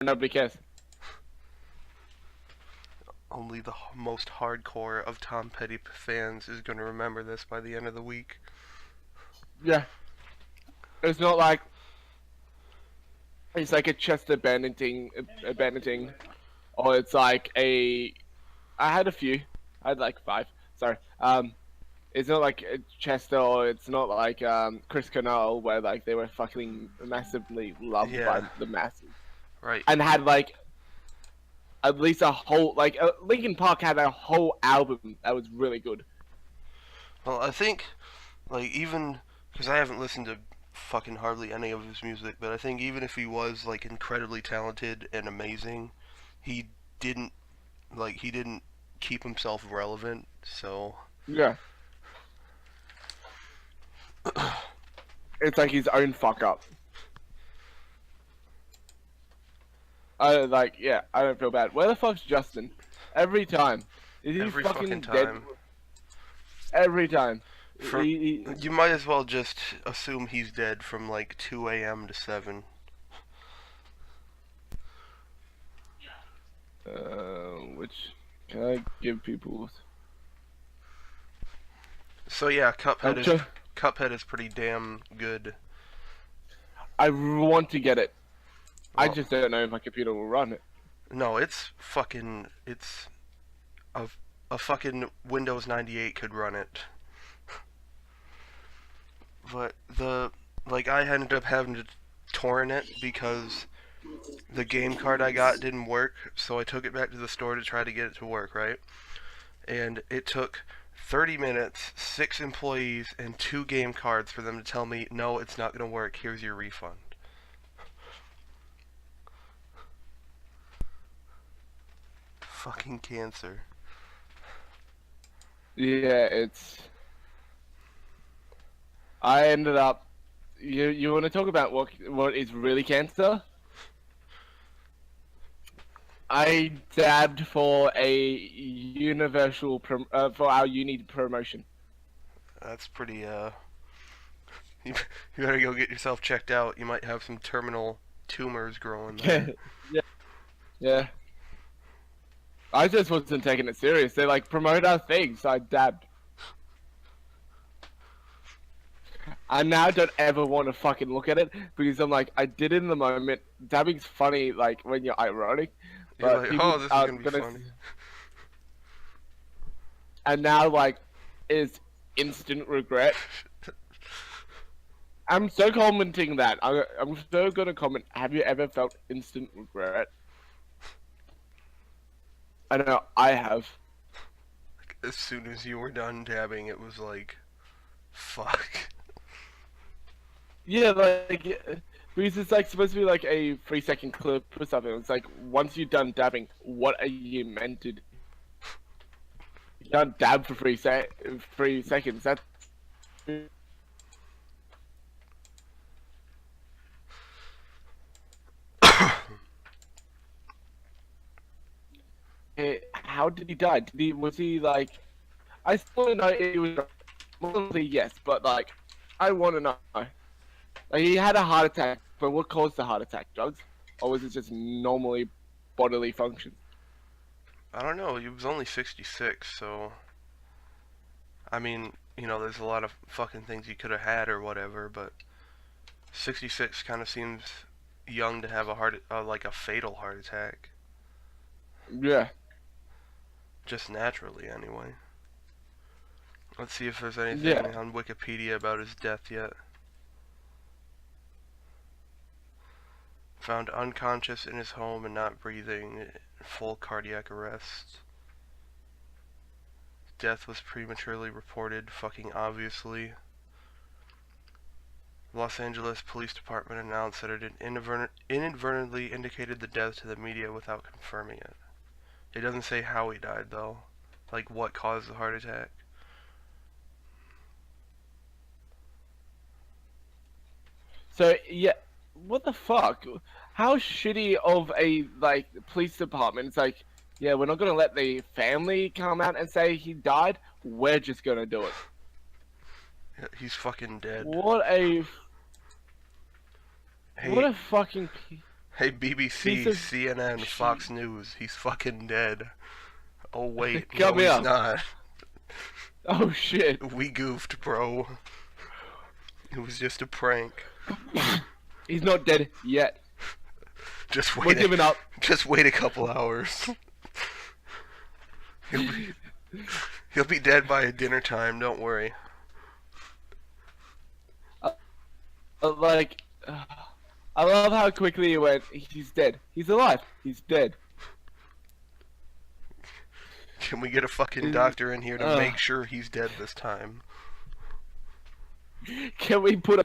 nobody cares. Only the most hardcore of Tom Petty fans is going to remember this by the end of the week. Yeah. It's not like it's like a chest abandoning, or it's like a. I had a few. I had like 5. Sorry. It's not like Chester, or it's not like Chris Cornell, where like they were fucking massively loved by Yeah, the masses, right. and had like at least a whole like Linkin Park had a whole album that was really good. Well, I think, like, even, because I haven't listened to fucking hardly any of his music, but I think even if he was, like, incredibly talented and amazing, he didn't, he didn't keep himself relevant, so. Yeah, it's like his own fuck up. Yeah, I don't feel bad. Where the fuck's Justin? Every time. Is he Every fucking fucking dead? time. Every time. For, you might as well just assume he's dead from, like, 2 a.m. to 7. Which can I give people? So yeah, Cuphead is pretty damn good. I want to get it. I Well, just don't know if my computer will run it. no, it's a, a fucking Windows 98 could run it. But I ended up having to torrent it because the game card I got didn't work, so I took it back to the store to try to get it to work, right? And it took 30 minutes, 6 employees, and 2 game cards for them to tell me, no, it's not going to work, here's your refund. Fucking cancer. Yeah, it's. I ended up. You want to talk about what is really cancer? I dabbed for a universal for our uni promotion. That's pretty, you better go get yourself checked out. You might have some terminal tumors growing there. Yeah, yeah. I just wasn't taking it serious. They like promote our thing, so I dabbed. I now don't ever want to fucking look at it because I'm like, I did it in the moment. Dabbing's funny, like when you're ironic, You're but like, people oh, this is are gonna be gonna. funny. And now, like, is instant regret. I'm so commenting that. I'm so gonna comment. Have you ever felt instant regret? I know I have. As soon as you were done dabbing, it was like, fuck. Yeah, like because it's like supposed to be like a 3-second clip or something. It's like once you're done dabbing, what are you meant to do? You can't dab for 3 seconds. That's how did he die? Was he like? I still don't know if he was. Mostly yes, but like, I want to know. Like, he had a heart attack, but what caused the heart attack? Drugs, or was it just normally bodily function? I don't know, he was only 66, so. I mean, there's a lot of fucking things he could have had or whatever, but 66 kind of seems young to have a fatal heart attack. Yeah. Just naturally, anyway. Let's see if there's anything Yeah. on Wikipedia about his death yet. Found unconscious in his home and not breathing, full cardiac arrest. Death was prematurely reported, fucking obviously. Los Angeles Police Department announced that it had inadvertently indicated the death to the media without confirming it. It doesn't say how he died, though. Like, what caused the heart attack. So yeah, what the fuck? How shitty of a like police department? It's like, yeah, we're not gonna let the family come out and say he died. We're just gonna do it. Yeah, he's fucking dead. What a Hey, what a fucking. Hey, BBC, Piece of CNN, Fox News, he's fucking dead. Oh wait, Come no here. he's not. Oh shit. We goofed, bro. It was just a prank. He's not dead yet. Just wait. We're giving up. Just wait a couple hours. He'll be dead by dinner time. Don't worry. Like, I love how quickly it went. He's dead. He's alive. He's dead. Can we get a fucking doctor in here to make sure he's dead this time? Can we put a...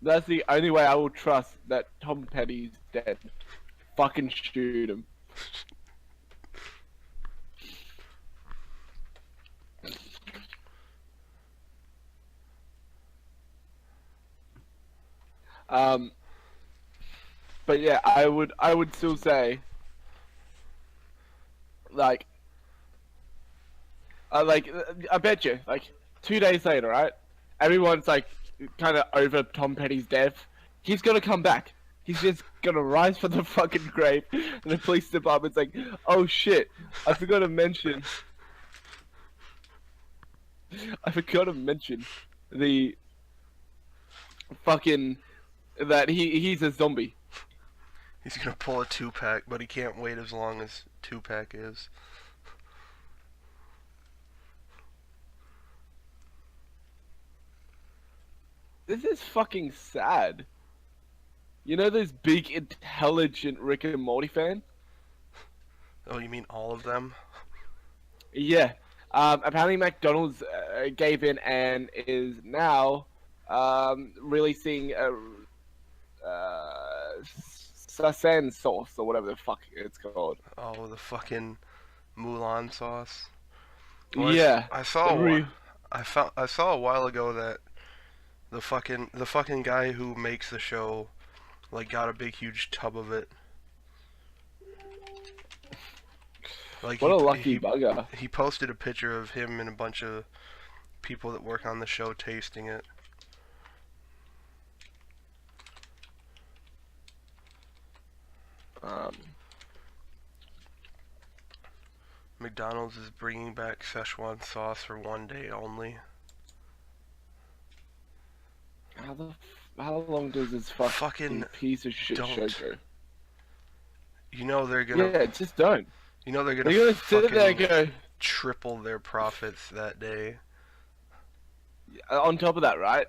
That's the only way I will trust that Tom Petty's dead. Fucking shoot him. But yeah, I would still say, like, I bet you, like, 2 days later, right? Everyone's like, kind of over Tom Petty's death. He's gonna come back. He's just gonna rise from the fucking grave, and the police department's like, oh shit, I forgot to mention the fucking that he's a zombie. He's gonna pull a 2-pack, but he can't wait as long as 2-pack is. This is fucking sad. You know those big, intelligent Rick and Morty fans? Oh, you mean all of them? Yeah. Apparently McDonald's gave in and is now releasing Sasen sauce or whatever the fuck it's called. Oh, the fucking Mulan sauce. Yeah. I saw a while ago that the fucking guy who makes the show like got a big huge tub of it. Like what a lucky bugger. He posted a picture of him and a bunch of people that work on the show tasting it. McDonald's is bringing back Szechuan sauce for 1 day only. How long does this fucking piece of shit show go? You know they're gonna... Yeah, just don't. You know they're gonna sit there and go... triple their profits that day. On top of that, right?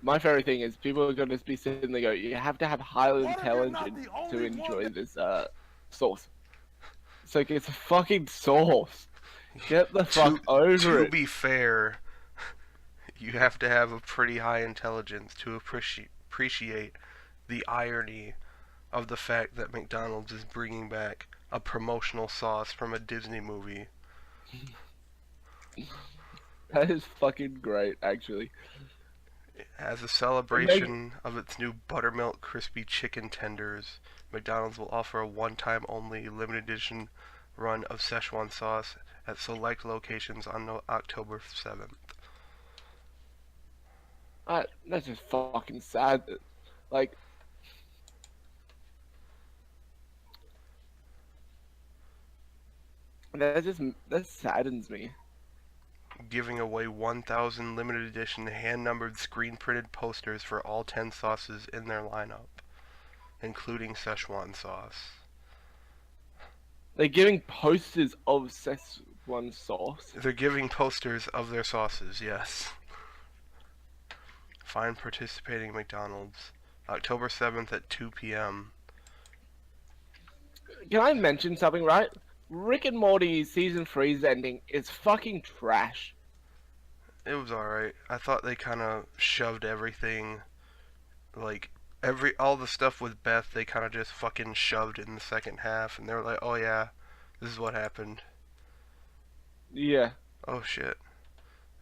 My favorite thing is people are gonna be sitting there go, you have to have highly intelligent to enjoy this sauce. So it's a fucking sauce. Get the fuck over it. To be fair, you have to have a pretty high intelligence to appreciate the irony of the fact that McDonald's is bringing back a promotional sauce from a Disney movie. That is fucking great, actually. As a celebration of its new buttermilk crispy chicken tenders, McDonald's will offer a one-time only limited edition run of Szechuan sauce at select locations on October 7th. That's just fucking sad. Like, that saddens me. Giving away 1,000 limited edition hand-numbered screen-printed posters for all 10 sauces in their lineup, including Szechuan sauce. They're giving posters of Szechuan sauce? They're giving posters of their sauces, yes. Find participating McDonald's, October 7th at 2 p.m. Can I mention something, right? Rick and Morty season 3's ending is fucking trash. It was alright. I thought they kind of shoved everything, like, all the stuff with Beth, they kind of just fucking shoved in the second half, and they were like, oh yeah, this is what happened. Yeah. Oh shit.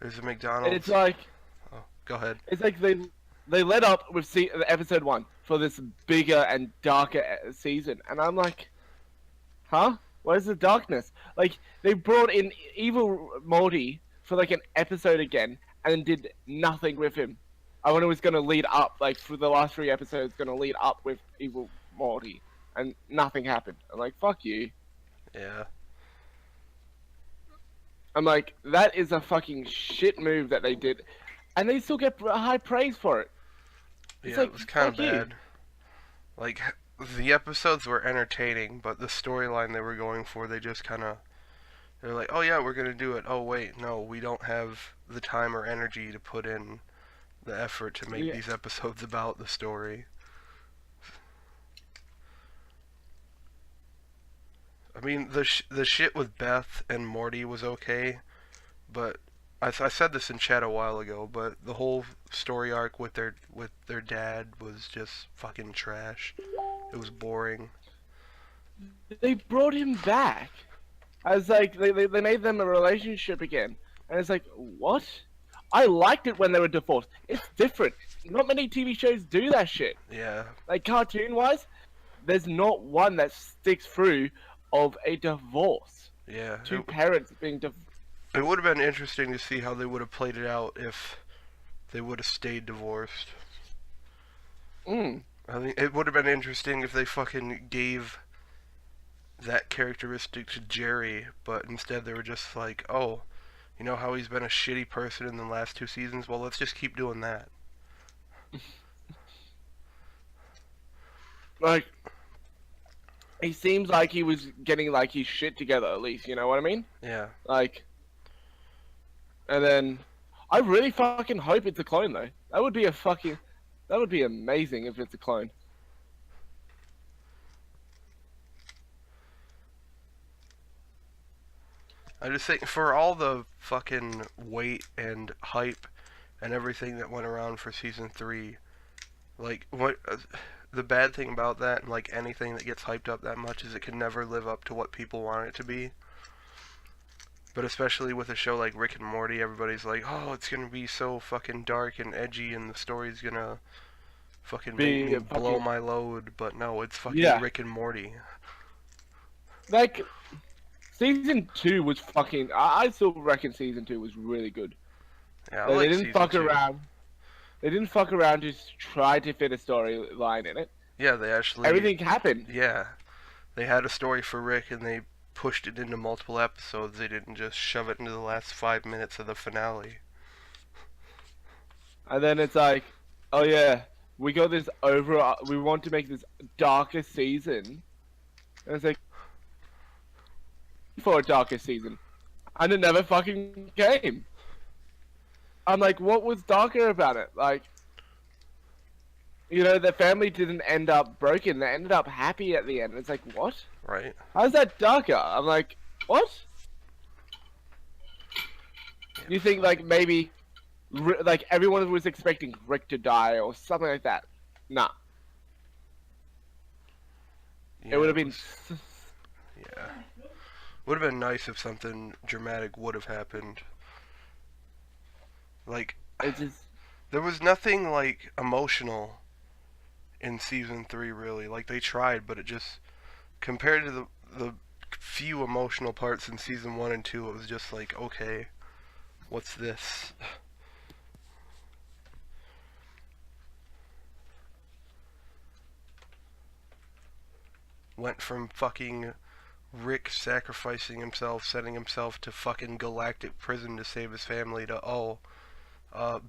There's a McDonald's. It's like... Oh, go ahead. It's like they led up with episode 1 for this bigger and darker season, and I'm like, huh? Where's the darkness? Like, they brought in evil Morty for like an episode again, and then did nothing with him when it was gonna lead up, like for the last 3 episodes, gonna lead up with evil Morty, and nothing happened. I'm like, fuck you. Yeah. I'm like, that is a fucking shit move that they did, and they still get high praise for it. It's Yeah, like, it was kind of fuck you. bad. Like, the episodes were entertaining, but the storyline they were going for, they just kind of... They're like, oh yeah, we're gonna do it. Oh wait, no, we don't have the time or energy to put in the effort to make these episodes about the story. I mean, the shit with Beth and Morty was okay, but I said this in chat a while ago, but the whole story arc with their dad was just fucking trash. It was boring. They brought him back as like they made them a relationship again, and it's like, what? I liked it when they were divorced. It's different. Not many TV shows do that shit. Yeah. Like cartoon wise, there's not one that sticks through of a divorce. Yeah. Two parents being divorced. It would have been interesting to see how they would have played it out if they would have stayed divorced. I think it would have been interesting if they fucking gave that characteristic to Jerry, but instead they were just like, oh, you know how he's been a shitty person in the last 2 seasons? Well, let's just keep doing that. Like, he seems like he was getting like his shit together at least, you know what I mean? Yeah. Like, and then I really fucking hope it's a clone though. That would be amazing if it's a clone. I just think for all the fucking weight and hype and everything that went around for season 3, like what the bad thing about that, and like anything that gets hyped up that much, is it can never live up to what people want it to be. But especially with a show like Rick and Morty, everybody's like, oh, it's gonna be so fucking dark and edgy, and the story's gonna fucking make me blow my load. But no, it's fucking Rick and Morty. Like, season 2 was fucking... I still reckon season 2 was really good. Yeah, they didn't fuck around. They didn't fuck around to try to fit a storyline in it. Yeah, they actually... Everything happened. Yeah. They had a story for Rick, and they pushed it into multiple episodes. They didn't just shove it into the last 5 minutes of the finale. And then it's like, oh yeah, we got this we want to make this darker season. And it's like, for a darker season. And it never fucking came. I'm like, what was darker about it? Like, you know, the family didn't end up broken. They ended up happy at the end. It's like, what? Right. How's that darker? I'm like, what? You think, like, maybe, like, everyone was expecting Rick to die or something like that? Nah. Yeah, it would have been... Yeah. Would have been nice if something dramatic would have happened. Like, there was nothing, like, emotional in season 3, really. Like, they tried, but it just, compared to the few emotional parts in season 1 and 2, it was just like, okay, what's this? Went from fucking Rick sacrificing himself, setting himself to fucking galactic prison to save his family, to, oh,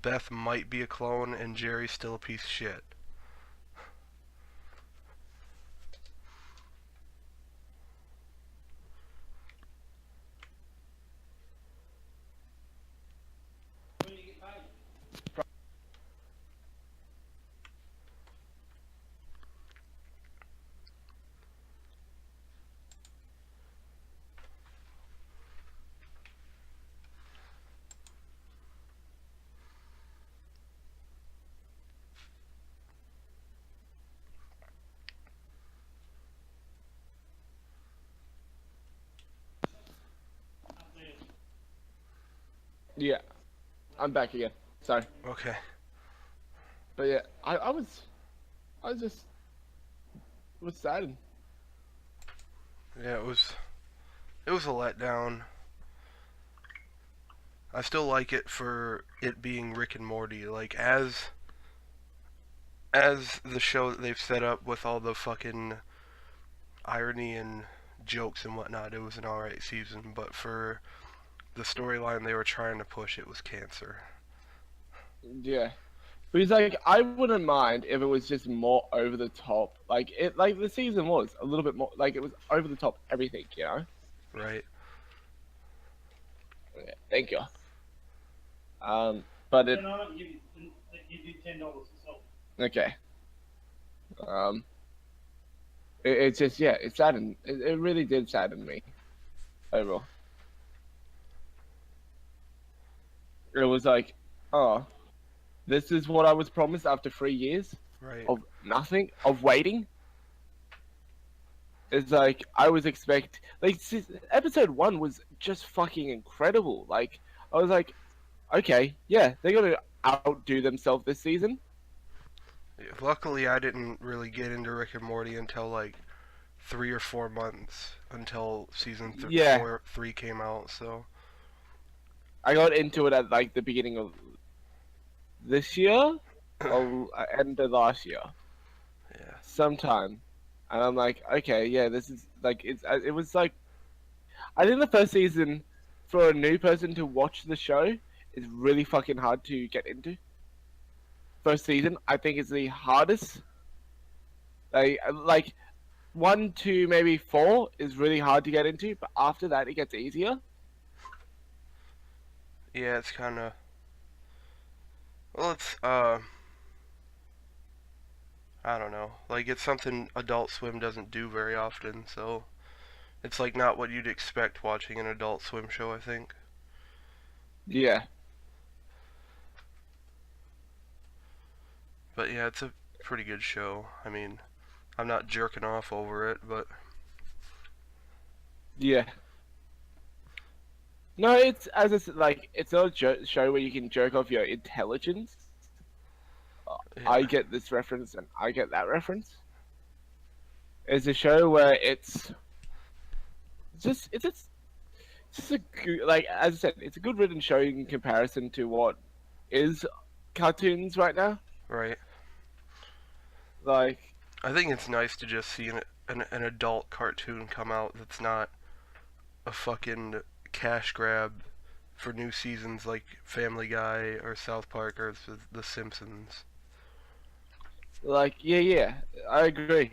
Beth might be a clone and Jerry's still a piece of shit. Yeah. I'm back again. Sorry. Okay. But yeah, I was just... was saddened. Yeah, it was a letdown. I still like it for it being Rick and Morty. Like, as as the show that they've set up with all the fucking irony and jokes and whatnot, it was an alright season, but for the storyline they were trying to push, it was cancer. Yeah. Because like I wouldn't mind if it was just more over the top. Like the season was a little bit more like it was over the top everything, you know? Right. Yeah, thank you. But it Then I don't give you, they give you $10 to sell. okay. It's just yeah, it saddened. It really did sadden me overall. It was like, oh, this is what I was promised after 3 years Right. of nothing, of waiting. It's like I was episode 1 was just fucking incredible. Like I was like, okay, yeah, they're gonna outdo themselves this season. Luckily, I didn't really get into Rick and Morty until like 3 or 4 months until season Yeah. 3 came out. So I got into it at like the beginning of this year or end of last year, yeah, sometime, and I'm like, okay, yeah, this is like it was like I think the first season for a new person to watch the show is really fucking hard to get into. First season, I think is the hardest. Like 1, 2, maybe 4 is really hard to get into, but after that it gets easier. yeah, it's kind of well, it's I don't know, like it's something Adult Swim doesn't do very often, so it's like not what you'd expect watching an Adult Swim show, I think. Yeah, But yeah, it's a pretty good show. I mean, I'm not jerking off over it, but yeah. No, it's as I said, like it's not a show where you can jerk off your intelligence. yeah. I get this reference and I get that reference. It's a show where it's just a good, like as I said, it's a good written show in comparison to what is cartoons right now. Right. Like I think it's nice to just see an adult cartoon come out that's not a fucking cash grab for new seasons like Family Guy or South Park or The Simpsons. yeah, I agree.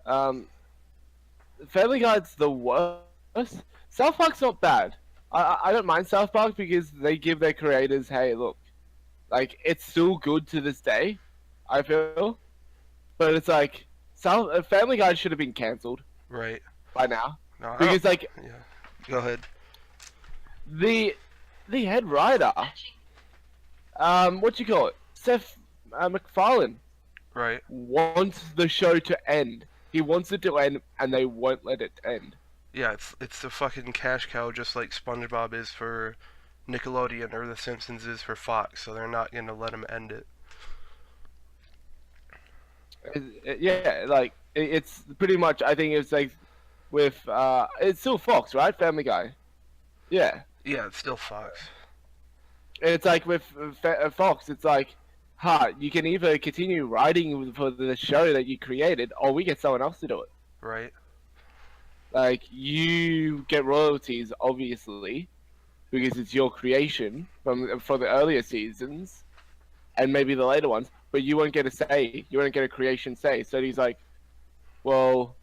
Um, Family Guy's the worst. South Park's not bad. I don't mind South Park because they give their creators, hey, look, like it's still good to this day. I feel, but it's like Family Guy should have been cancelled Right. by now No, I because don't, like yeah. Go ahead. the head writer, what you call it, Seth MacFarlane Right. wants the show to end. He wants it to end, and they won't let it end. Yeah, it's the fucking cash cow, just like SpongeBob is for Nickelodeon or The Simpsons is for Fox, so they're not gonna let him end it. Yeah, like it's pretty much. I think it's like with it's still Fox, right? Family Guy. Yeah, Yeah, it's still Fox. it's like with Fox. It's like, you can either continue writing for the show that you created, or we get someone else to do it. Right. Like you get royalties, obviously, because it's your creation for the earlier seasons, and maybe the later ones. But you won't get a say. You won't get a creation say. So he's like, well,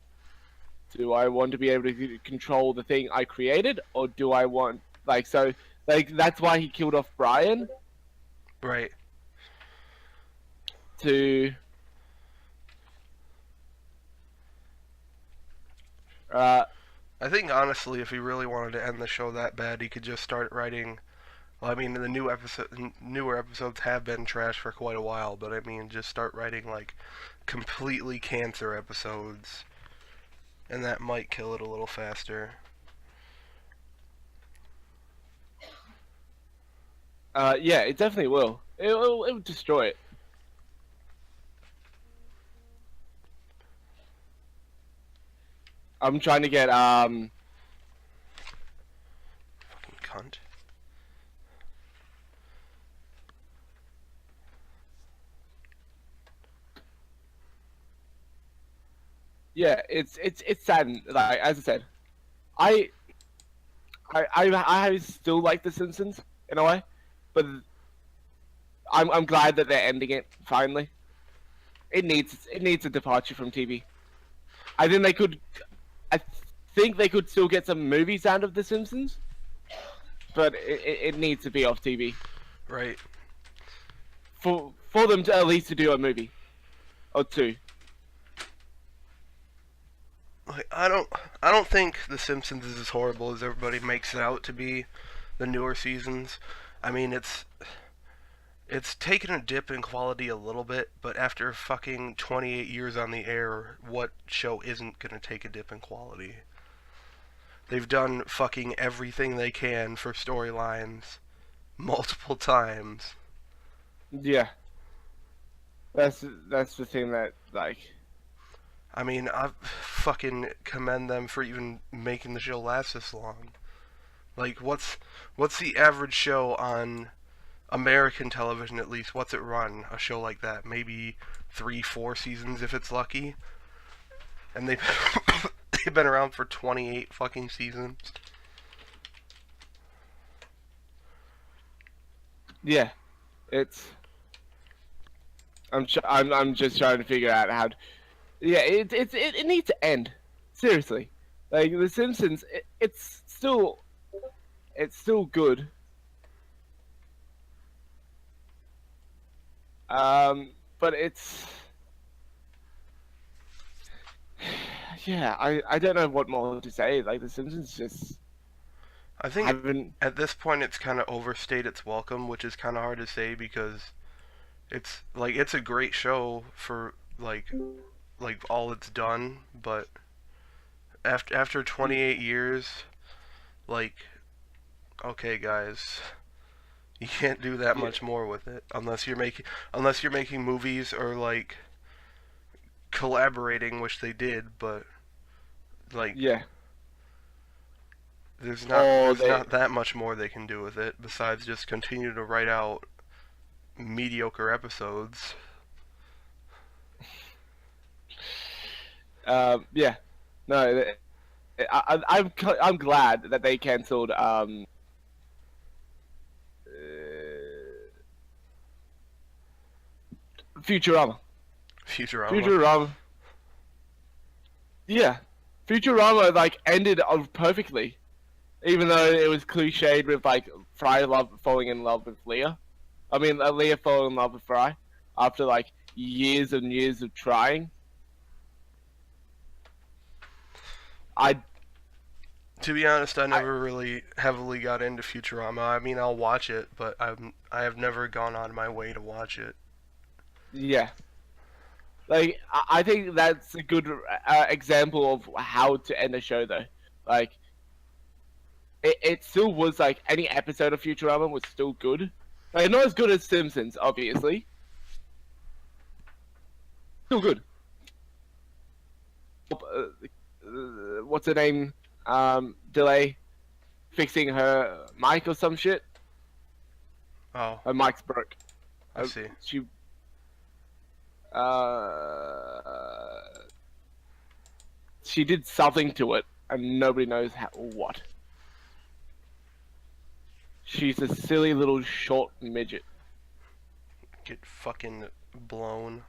do I want to be able to control the thing I created, or do I want that's why he killed off Brian Right. to I think honestly, if he really wanted to end the show that bad, he could just start writing. Well, I mean, the newer episodes have been trash for quite a while, but I mean, just start writing like completely cancer episodes, and that might kill it a little faster. yeah, it definitely will. It will destroy it. I'm trying to get Fucking cunt. yeah, it's sad. Like as I said, I I still like The Simpsons in a way, but I'm glad that they're ending it finally. It needs a departure from TV. I think they could. I think they could still get some movies out of The Simpsons, but it needs to be off TV Right. for them to at least to do a movie or two. Like, I don't think The Simpsons is as horrible as everybody makes it out to be. The newer seasons, I mean, it's taken a dip in quality a little bit, but after fucking 28 years on the air, what show isn't gonna take a dip in quality? They've done fucking everything they can for storylines multiple times. Yeah, that's the thing that like. I mean, I fucking commend them for even making the show last this long. Like, what's the average show on American television, at least? What's it run? A show like that, maybe 3, 4 seasons if it's lucky. And they've they've been around for 28 fucking seasons. Yeah, it's. I'm just trying to figure out how. Yeah, it needs to end. Seriously, like The Simpsons, it's still good. But it's. Yeah, I don't know what more to say. Like The Simpsons just I think haven't. at this point it's kind of overstayed its welcome, which is kind of hard to say because it's a great show for like all it's done, but after 28 years, like, okay guys, you can't do that much more with it unless you're making movies or like collaborating, which they did, but like Yeah. there's Oh, not that much more they can do with it besides just continue to write out mediocre episodes. Yeah. No, I'm glad that they cancelled Futurama. Futurama. Yeah, Futurama like ended perfectly, even though it was cliched with like Fry falling in love with Leah. I mean, Leah falling in love with Fry after like years and years of trying. To be honest, I never really heavily got into Futurama. I mean, I'll watch it, but I have never gone on my way to watch it. Yeah. Like, I think that's a good example of how to end a show, though. Like, it still was, like, any episode of Futurama was still good. Like, not as good as Simpsons, obviously. Still good. What's her name? Delay fixing her mic or some shit. Oh, Her mic's broke. I see. She did something to it, and nobody knows what. She's a silly little short midget. Get fucking blown.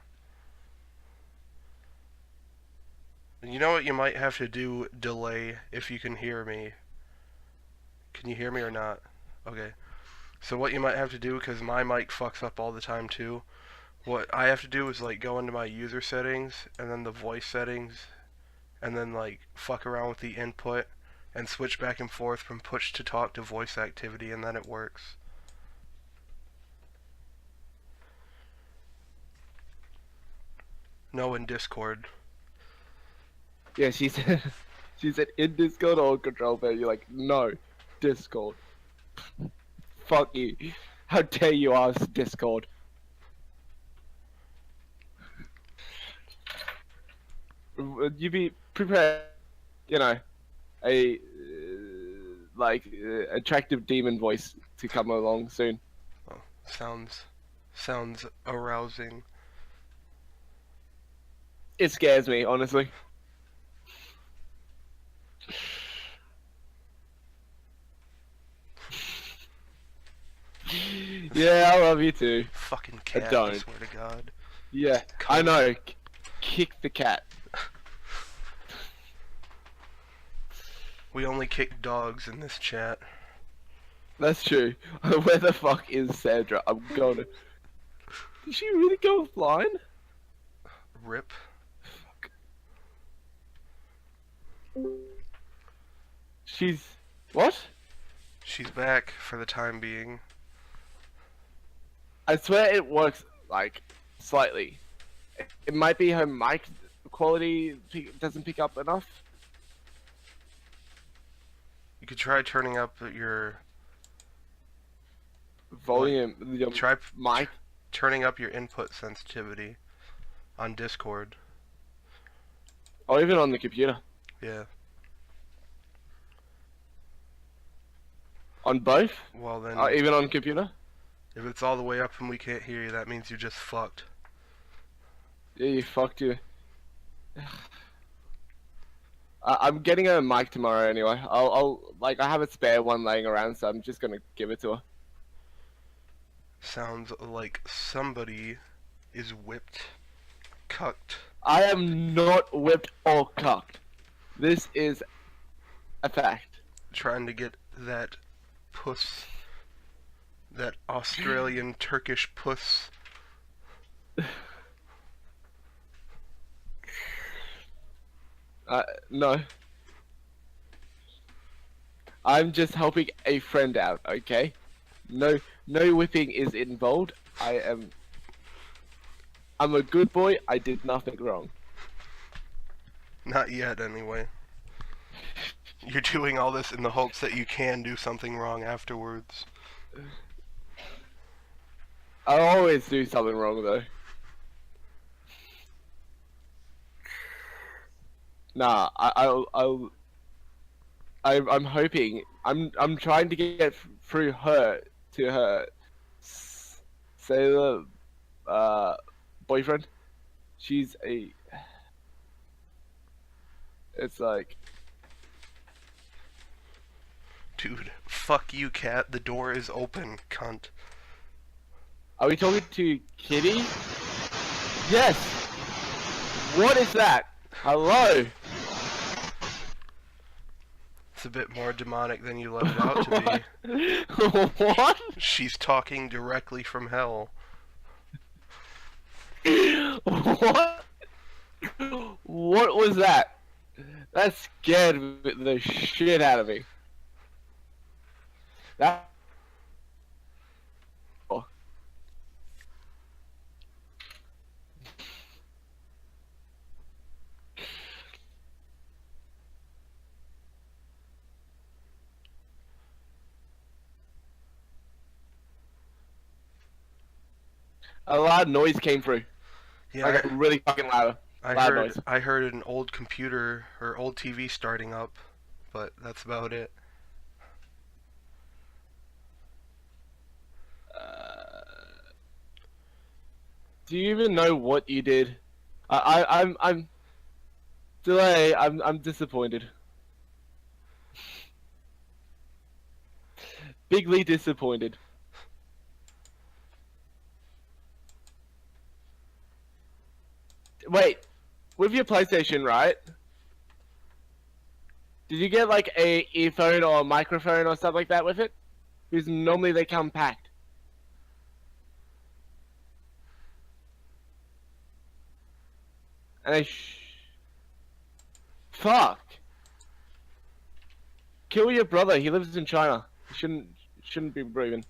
You know what you might have to do, Delay, if you can hear me. Can you hear me or not? Okay. So what you might have to do, because my mic fucks up all the time too, what I have to do is like go into my user settings, and then the voice settings, and then like fuck around with the input, and switch back and forth from push to talk to voice activity, and then it works. No, in Discord. Yeah, she said in Discord or control panel. You're like, no, Discord. Fuck you. How dare you ask Discord? Would you be prepared? You know, a attractive demon voice to come along soon. Oh, sounds arousing. It scares me, honestly. Yeah, I love you too. Fucking cat, I don't. swear to God. Yeah, I know. Kick the cat. We only kick dogs in this chat. That's true. Where the fuck is Sandra? I'm gonna. Did she really go offline? Rip. She's what? She's back for the time being. I swear it works like slightly. It might be her mic quality doesn't pick up enough. You could try turning up your Volume. Your Try mic. turning up your input sensitivity on Discord. Or even on the computer. Yeah. On both? Well then, Even on computer? if it's all the way up and we can't hear you, that means you just fucked. Yeah, you fucked you. I'm getting her a mic tomorrow anyway. I have a spare one laying around, so I'm just gonna give it to her. Sounds like somebody is whipped, cucked. I am not whipped or cucked. This is a fact. Trying to get that puss, that Australian Turkish puss. No. I'm just helping a friend out, okay? No whipping is involved. I'm a good boy. I did nothing wrong. Not yet, anyway. You're doing all this in the hopes that you can do something wrong afterwards. I always do something wrong though. Nah, I'm hoping. I'm trying to get through her to her sailor boyfriend. She's a. It's like. Dude, fuck you, cat. The door is open, cunt. Are we talking to Kitty? Yes. What is that? Hello. It's a bit more demonic than you let it out to be. What? She's talking directly from hell. What? What was that? That scared the shit out of me. That. Oh. A loud noise came through. Yeah, Like a really fucking loud noise. I heard an old computer or old TV starting up, but that's about it. Do you even know what you did? I'm delay. I'm disappointed. Bigly disappointed. Wait, with your PlayStation, right? Did you get like a earphone or a microphone or stuff like that with it? Because normally they come packed. And fuck. Kill your brother. He lives in China. He shouldn't be breathing.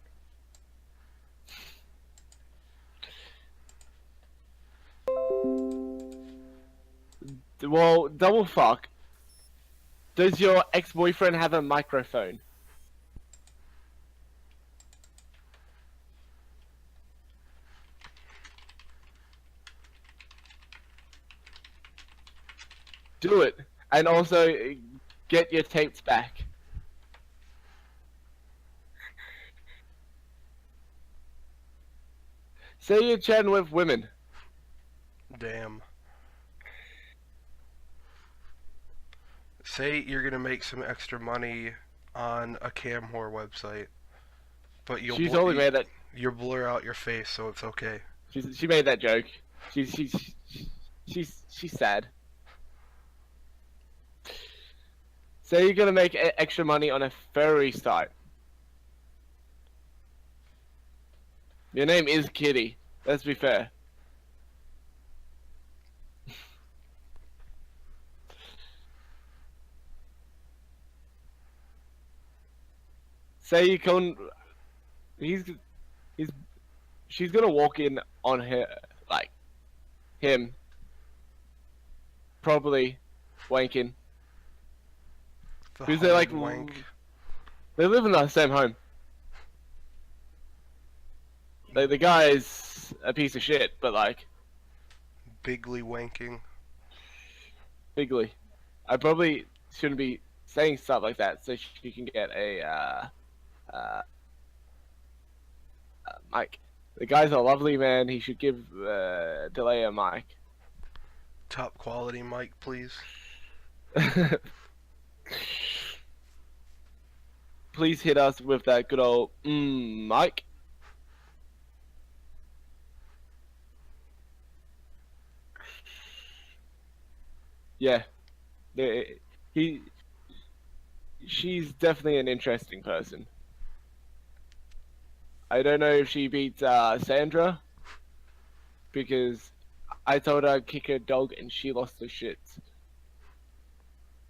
Well, double fuck. Does your ex-boyfriend have a microphone? Do it. And also, get your tapes back. Say you're chatting with women. Damn. Say you're gonna make some extra money on a cam whore website, but She's only made that. You blur out your face, so it's okay. She made that joke. She's sad. So you're gonna make extra money on a furry site. Your name is Kitty. Let's be fair. Say you can. He's. She's gonna walk in on her, like, him. Probably, wanking. The Because they're like, hard wank. they live in the same home. The guy's a piece of shit, but like, Bigly wanking. bigly. I probably shouldn't be saying stuff like that, so she can get a mic. The guy's a lovely man. He should give Delay a mic. Top quality mic, please. Please hit us with that good old mic. Yeah, she's definitely an interesting person. I don't know if she beats Sandra, because I told her I'd kick her dog and she lost her shits.